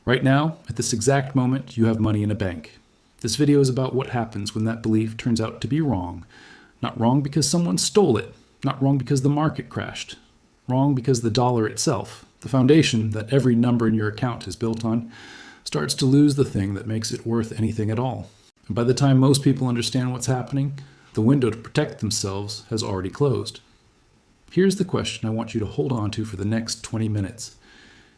Right now, at this exact moment, you have money in a bank. This video is about what happens when that belief turns out to be wrong. Not wrong because someone stole it. Not wrong because the market crashed. Wrong because the dollar itself, the foundation that every number in your account is built on, starts to lose the thing that makes it worth anything at all. And by the time most people understand what's happening, the window to protect themselves has already closed. Here's the question I want you to hold on to for the next 20 minutes.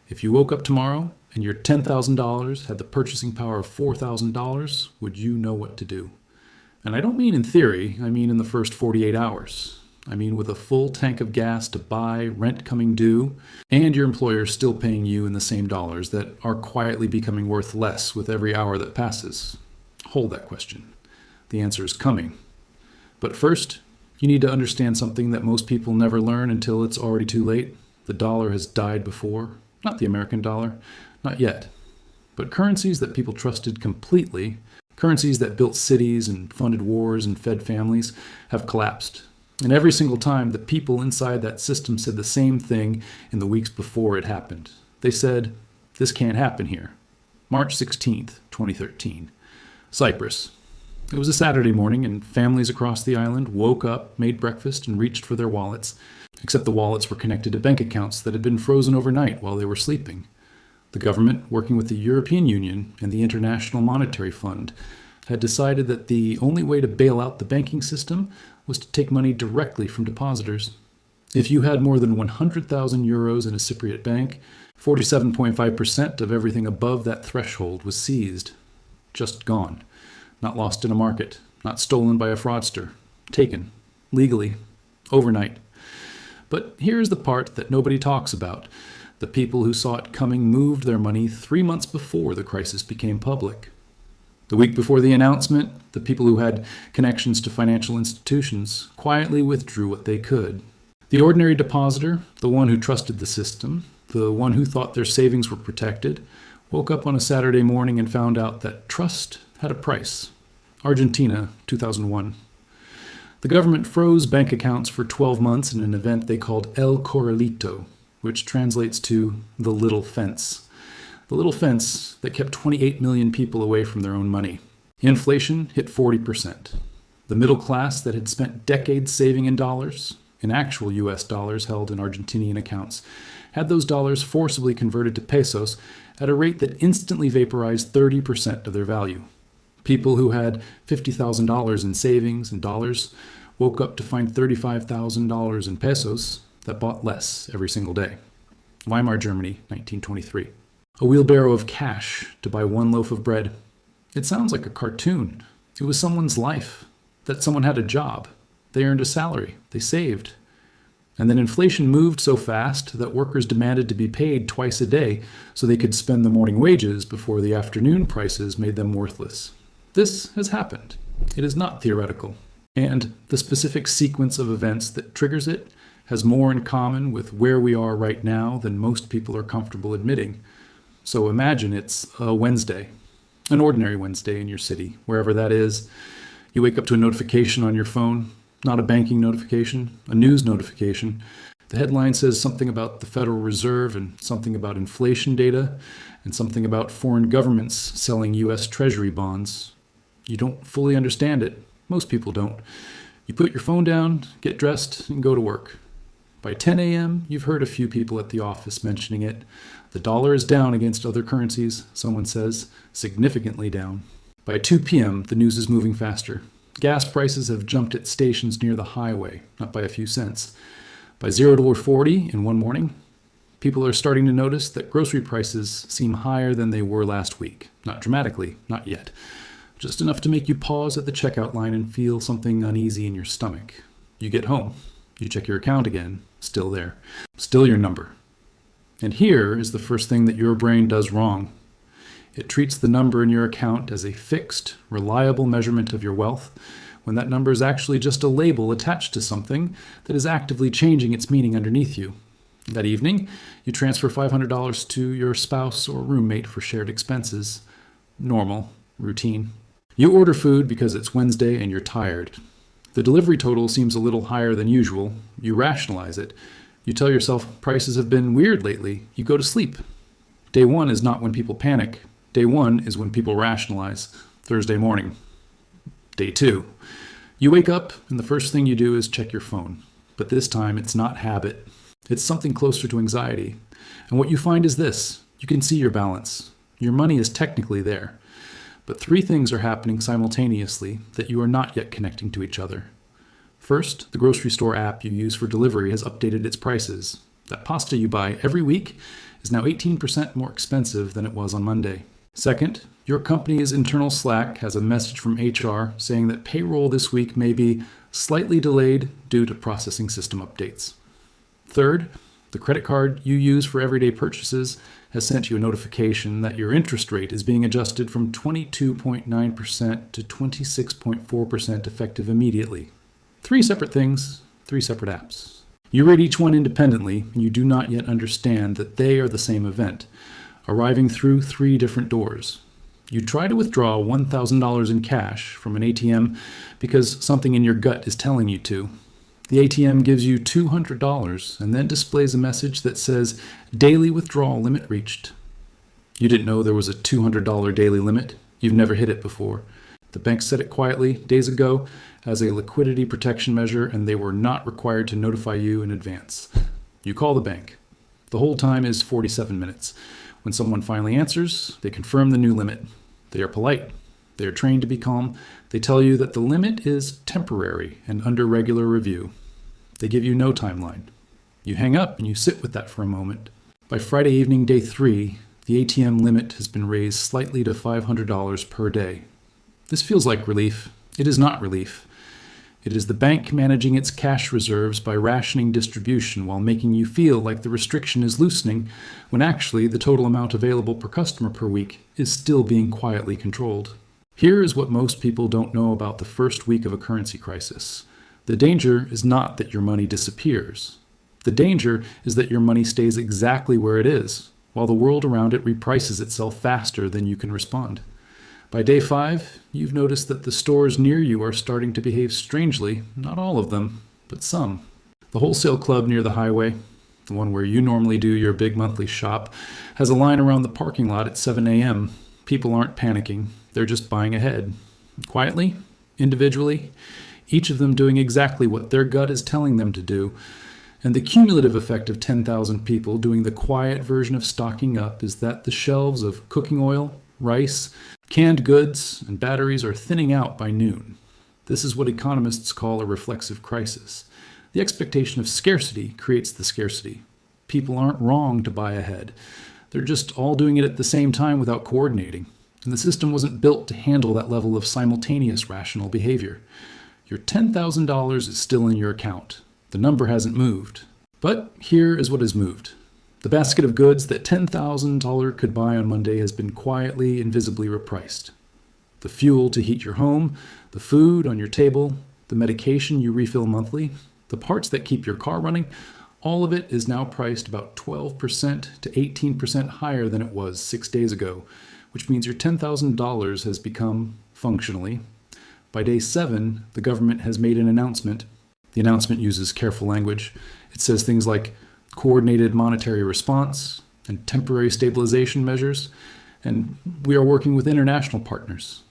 If you woke up tomorrow and your $10,000 had the purchasing power of $4,000, would you know what to do? And I don't mean in theory, I mean in the first 48 hours. I mean with a full tank of gas to buy, rent coming due, and your employer still paying you in the same dollars that are quietly becoming worth less with every hour that passes. Hold that question. The answer is coming. But first, you need to understand something that most people never learn until it's already too late. The dollar has died before. Not the American dollar, not yet. But currencies that people trusted completely, currencies that built cities and funded wars and fed families, have collapsed. And every single time, the people inside that system said the same thing in the weeks before it happened. They said, "This can't happen here." March 16th, 2013. Cyprus. It was a Saturday morning, and families across the island woke up, made breakfast, and reached for their wallets. Except the wallets were connected to bank accounts that had been frozen overnight while they were sleeping. The government, working with the European Union and the International Monetary Fund, had decided that the only way to bail out the banking system was to take money directly from depositors. If you had more than 100,000 euros in a Cypriot bank, 47.5% of everything above that threshold was seized. Just gone. Not lost in a market. Not stolen by a fraudster. Taken. Legally. Overnight. But here's the part that nobody talks about. The people who saw it coming moved their money 3 months before the crisis became public. The week before the announcement, the people who had connections to financial institutions quietly withdrew what they could. The ordinary depositor, the one who trusted the system, the one who thought their savings were protected, woke up on a Saturday morning and found out that trust had a price. Argentina, 2001. The government froze bank accounts for 12 months in an event they called El Corralito, which translates to the little fence. The little fence that kept 28 million people away from their own money. Inflation hit 40%. The middle class that had spent decades saving in dollars, in actual US dollars held in Argentinian accounts, had those dollars forcibly converted to pesos at a rate that instantly vaporized 30% of their value. People who had $50,000 in savings in dollars woke up to find $35,000 in pesos that bought less every single day. Weimar Germany, 1923. A wheelbarrow of cash to buy one loaf of bread. It sounds like a cartoon. It was someone's life. That someone had a job. They earned a salary. They saved. And then inflation moved so fast that workers demanded to be paid twice a day so they could spend the morning wages before the afternoon prices made them worthless. This has happened. It is not theoretical. And the specific sequence of events that triggers it has more in common with where we are right now than most people are comfortable admitting. So imagine it's a Wednesday, an ordinary Wednesday in your city, wherever that is. You wake up to a notification on your phone, not a banking notification, a news notification. The headline says something about the Federal Reserve and something about inflation data and something about foreign governments selling US Treasury bonds. You don't fully understand it. Most people don't. You put your phone down, get dressed, and go to work. By 10 a.m., you've heard a few people at the office mentioning it. The dollar is down against other currencies, someone says, significantly down. By 2 p.m., the news is moving faster. Gas prices have jumped at stations near the highway, not by a few cents. By $0.40 in one morning, people are starting to notice that grocery prices seem higher than they were last week. Not dramatically, not yet. Just enough to make you pause at the checkout line and feel something uneasy in your stomach. You get home. You check your account again. Still there. Still your number. And here is the first thing that your brain does wrong. It treats the number in your account as a fixed, reliable measurement of your wealth, when that number is actually just a label attached to something that is actively changing its meaning underneath you. That evening, you transfer $500 to your spouse or roommate for shared expenses. Normal, routine. You order food because it's Wednesday and you're tired. The delivery total seems a little higher than usual. You rationalize it. You tell yourself prices have been weird lately. You go to sleep. Day one is not when people panic. Day one is when people rationalize. Thursday morning. Day two. You wake up and the first thing you do is check your phone. But this time it's not habit. It's something closer to anxiety. And what you find is this. You can see your balance. Your money is technically there. But three things are happening simultaneously that you are not yet connecting to each other. First, the grocery store app you use for delivery has updated its prices. That pasta you buy every week is now 18% more expensive than it was on Monday. Second, your company's internal Slack has a message from HR saying that payroll this week may be slightly delayed due to processing system updates. Third, the credit card you use for everyday purchases has sent you a notification that your interest rate is being adjusted from 22.9% to 26.4% effective immediately. Three separate things, three separate apps. You rate each one independently, and you do not yet understand that they are the same event, arriving through three different doors. You try to withdraw $1,000 in cash from an ATM because something in your gut is telling you to. The ATM gives you $200 and then displays a message that says, daily withdrawal limit reached. You didn't know there was a $200 daily limit. You've never hit it before. The bank set it quietly days ago as a liquidity protection measure, and they were not required to notify you in advance. You call the bank. The hold time is 47 minutes. When someone finally answers, they confirm the new limit. They are polite. They are trained to be calm. They tell you that the limit is temporary and under regular review. They give you no timeline. You hang up and you sit with that for a moment. By Friday evening, day 3, the ATM limit has been raised slightly to $500 per day. This feels like relief. It is not relief. It is the bank managing its cash reserves by rationing distribution while making you feel like the restriction is loosening, when actually the total amount available per customer per week is still being quietly controlled. Here is what most people don't know about the first week of a currency crisis. The danger is not that your money disappears. The danger is that your money stays exactly where it is, while the world around it reprices itself faster than you can respond. By day 5, you've noticed that the stores near you are starting to behave strangely, not all of them, but some. The wholesale club near the highway, the one where you normally do your big monthly shop, has a line around the parking lot at 7 a.m. People aren't panicking, they're just buying ahead. Quietly, individually, each of them doing exactly what their gut is telling them to do. And the cumulative effect of 10,000 people doing the quiet version of stocking up is that the shelves of cooking oil, rice, canned goods, and batteries are thinning out by noon. This is what economists call a reflexive crisis. The expectation of scarcity creates the scarcity. People aren't wrong to buy ahead. They're just all doing it at the same time without coordinating. And the system wasn't built to handle that level of simultaneous rational behavior. Your $10,000 is still in your account. The number hasn't moved. But here is what has moved. The basket of goods that $10,000 could buy on Monday has been quietly and visibly repriced. The fuel to heat your home, the food on your table, the medication you refill monthly, the parts that keep your car running, all of it is now priced about 12% to 18% higher than it was 6 days ago, which means your $10,000 has become, functionally. By day 7, the government has made an announcement. The announcement uses careful language. It says things like coordinated monetary response and temporary stabilization measures, and we are working with international partners.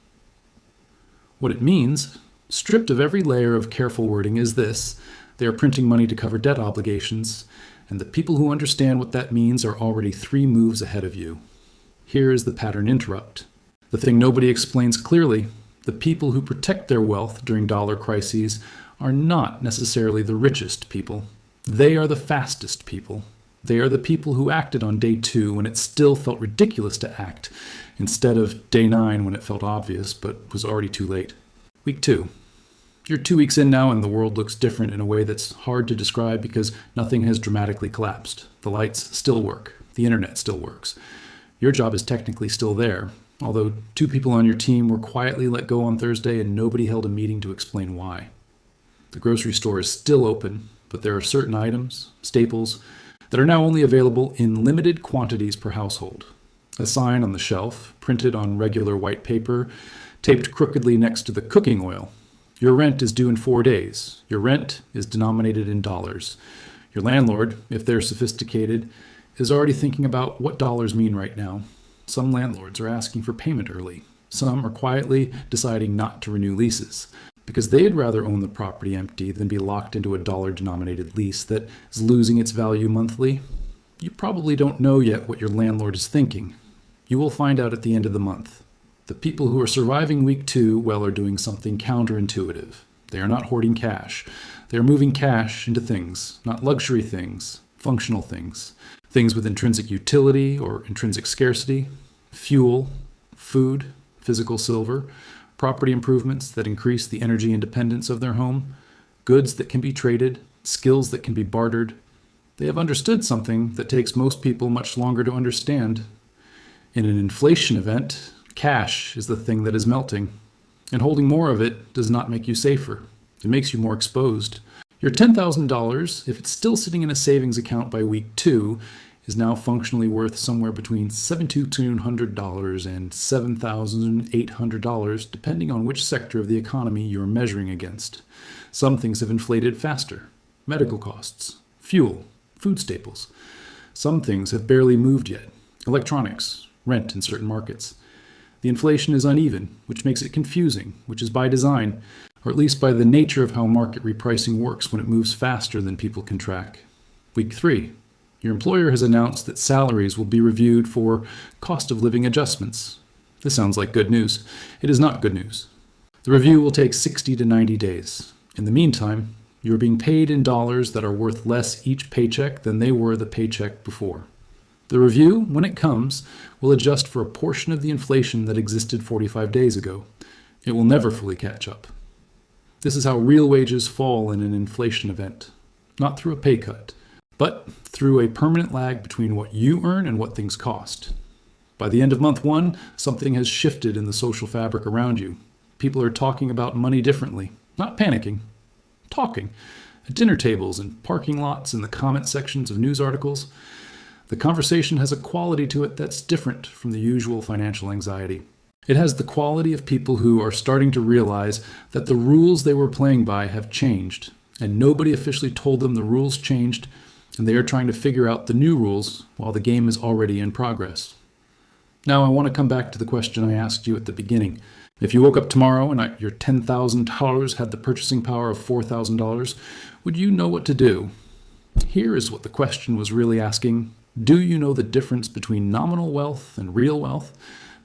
What it means, stripped of every layer of careful wording, is this: they are printing money to cover debt obligations, and the people who understand what that means are already 3 moves ahead of you. Here is the pattern interrupt. The thing nobody explains clearly: the people who protect their wealth during dollar crises are not necessarily the richest people. They are the fastest people. They are the people who acted on day 2 when it still felt ridiculous to act, instead of day 9 when it felt obvious but was already too late. Week 2. You're 2 weeks in now and the world looks different in a way that's hard to describe because nothing has dramatically collapsed. The lights still work. The internet still works. Your job is technically still there, although 2 people on your team were quietly let go on Thursday and nobody held a meeting to explain why. The grocery store is still open, but there are certain items, staples, that are now only available in limited quantities per household. A sign on the shelf, printed on regular white paper, taped crookedly next to the cooking oil. Your rent is due in 4 days. Your rent is denominated in dollars. Your landlord, if they're sophisticated, is already thinking about what dollars mean right now. Some landlords are asking for payment early. Some are quietly deciding not to renew leases because they'd rather own the property empty than be locked into a dollar-denominated lease that is losing its value monthly. You probably don't know yet what your landlord is thinking. You will find out at the end of the month. The people who are surviving week 2, well, are doing something counterintuitive. They are not hoarding cash. They are moving cash into things, not luxury things, functional things. Things with intrinsic utility or intrinsic scarcity, fuel, food, physical silver, property improvements that increase the energy independence of their home, goods that can be traded, skills that can be bartered. They have understood something that takes most people much longer to understand. In an inflation event, cash is the thing that is melting, and holding more of it does not make you safer. It makes you more exposed. Your $10,000, if it's still sitting in a savings account by week 2, is now functionally worth somewhere between $7,200 and $7,800, depending on which sector of the economy you're measuring against. Some things have inflated faster. Medical costs, fuel, food staples. Some things have barely moved yet. Electronics, rent in certain markets. The inflation is uneven, which makes it confusing, which is by design, or at least by the nature of how market repricing works when it moves faster than people can track. Week 3. Your employer has announced that salaries will be reviewed for cost of living adjustments. This sounds like good news. It is not good news. The review will take 60 to 90 days. In the meantime, you are being paid in dollars that are worth less each paycheck than they were the paycheck before. The review, when it comes, will adjust for a portion of the inflation that existed 45 days ago. It will never fully catch up. This is how real wages fall in an inflation event, not through a pay cut, but through a permanent lag between what you earn and what things cost. By the end of month 1, something has shifted in the social fabric around you. People are talking about money differently, not panicking, talking. At dinner tables and parking lots and the comment sections of news articles, the conversation has a quality to it that's different from the usual financial anxiety. It has the quality of people who are starting to realize that the rules they were playing by have changed, and nobody officially told them the rules changed, and they are trying to figure out the new rules while the game is already in progress. Now I want to come back to the question I asked you at the beginning. If you woke up tomorrow and your $10,000 had the purchasing power of $4,000, would you know what to do? Here is what the question was really asking. Do you know the difference between nominal wealth and real wealth?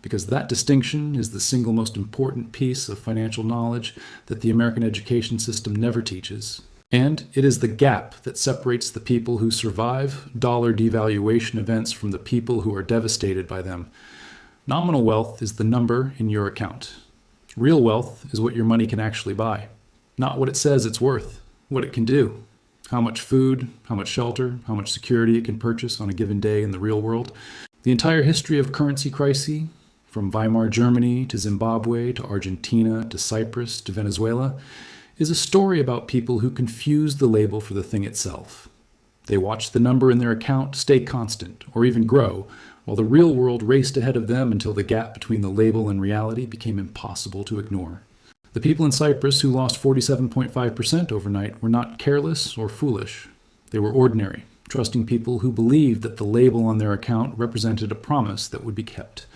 Because that distinction is the single most important piece of financial knowledge that the American education system never teaches. And it is the gap that separates the people who survive dollar devaluation events from the people who are devastated by them. Nominal wealth is the number in your account. Real wealth is what your money can actually buy, not what it says it's worth, what it can do. How much food, how much shelter, how much security it can purchase on a given day in the real world. The entire history of currency crises, from Weimar Germany to Zimbabwe to Argentina to Cyprus to Venezuela, is a story about people who confuse the label for the thing itself. They watched the number in their account stay constant or even grow, while the real world raced ahead of them until the gap between the label and reality became impossible to ignore. The people in Cyprus who lost 47.5% overnight were not careless or foolish. They were ordinary, trusting people who believed that the label on their account represented a promise that would be kept.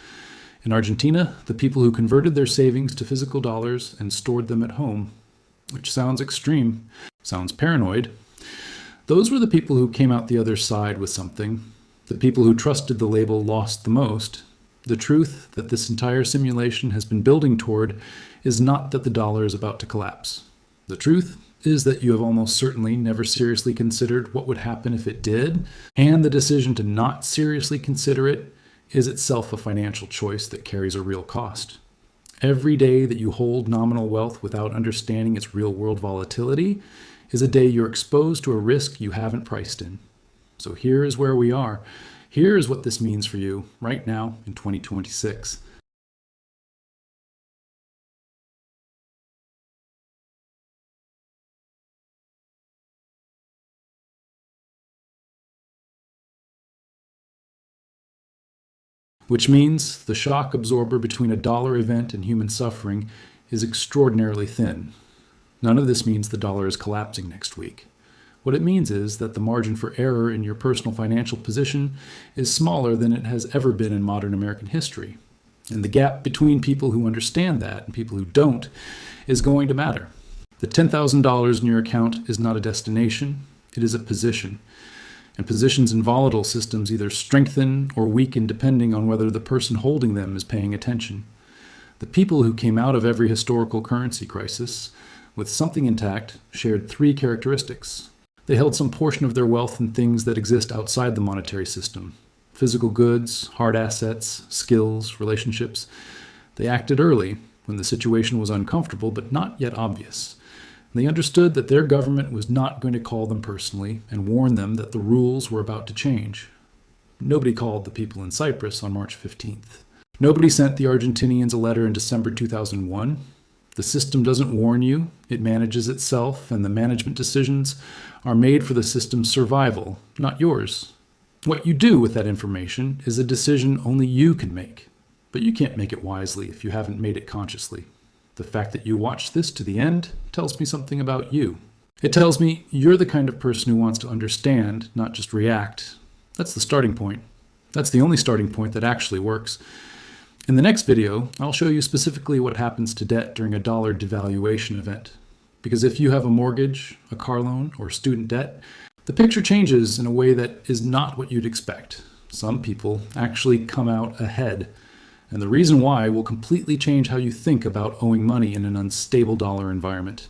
In Argentina, the people who converted their savings to physical dollars and stored them at home, which sounds extreme, sounds paranoid. Those were the people who came out the other side with something. The people who trusted the label lost the most. The truth that this entire simulation has been building toward is not that the dollar is about to collapse. The truth is that you have almost certainly never seriously considered what would happen if it did, and the decision to not seriously consider it is itself a financial choice that carries a real cost. Every day that you hold nominal wealth without understanding its real-world volatility is a day you're exposed to a risk you haven't priced in. So here is where we are. Here is what this means for you right now in 2026. Which means the shock absorber between a dollar event and human suffering is extraordinarily thin. None of this means the dollar is collapsing next week. What it means is that the margin for error in your personal financial position is smaller than it has ever been in modern American history. And the gap between people who understand that and people who don't is going to matter. The $10,000 in your account is not a destination, it is a position. And positions in volatile systems either strengthen or weaken depending on whether the person holding them is paying attention. The people who came out of every historical currency crisis with something intact shared three characteristics. They held some portion of their wealth in things that exist outside the monetary system: physical goods, hard assets, skills, relationships. They acted early, when the situation was uncomfortable but not yet obvious. They understood that their government was not going to call them personally and warn them that the rules were about to change. Nobody called the people in Cyprus on March 15th. Nobody sent the Argentinians a letter in December 2001. The system doesn't warn you, it manages itself, and the management decisions are made for the system's survival, not yours. What you do with that information is a decision only you can make, but you can't make it wisely if you haven't made it consciously. The fact that you watched this to the end tells me something about you. It tells me you're the kind of person who wants to understand, not just react. That's the starting point. That's the only starting point that actually works. In the next video, I'll show you specifically what happens to debt during a dollar devaluation event. Because if you have a mortgage, a car loan, or student debt, the picture changes in a way that is not what you'd expect. Some people actually come out ahead. And the reason why will completely change how you think about owing money in an unstable dollar environment.